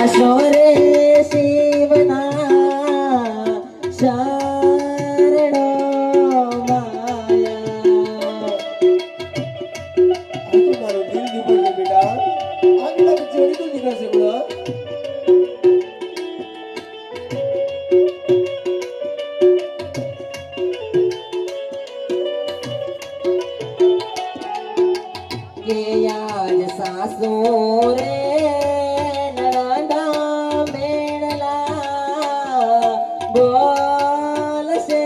સાસો રે શિવના શરણો માયા આ તો મારો દિલ દીપો છે બેટા આગળ ચોરી તો નીકળશે બોલો કે આજ સાસો રે નણંદા મેળલા બોલશે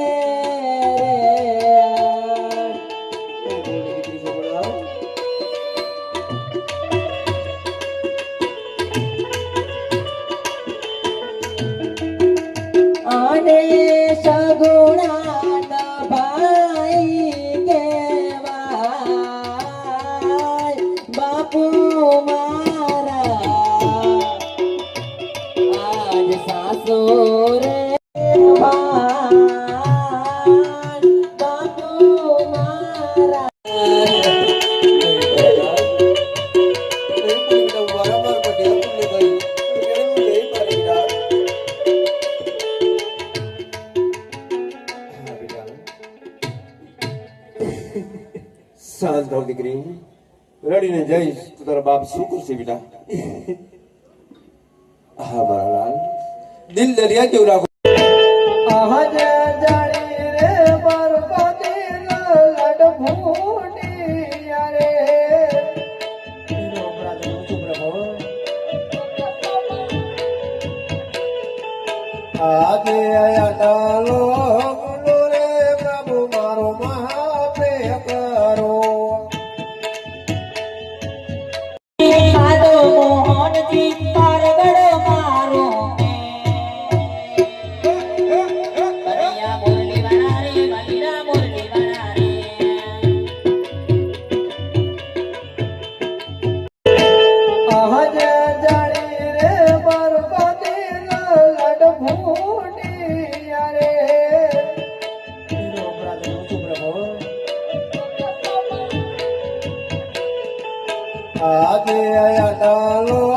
અને સગુણા ભાઈ કેવાય બાપુ મારા આજ સાસો રે બાપુ મારા શાંત થાવ દીકરી રડીને જઈશ તો તારા બાપ શું કરશે બેટા હા મારા લાલ દિલ દરિયા જેવું રાખો અહજ જાણી રે બરપતિ લડ ફૂટી રે આજે આયા ડાલો રે પ્રભુ મારો મહાપે કરો સાદો મોહનજી પારગડો મારો કનૈયા મુરલી બના રે મલીના મુરલી બના રે અહજ જાણી રે બરપતિ લડ ફૂટી રે આજે આયા ડાલો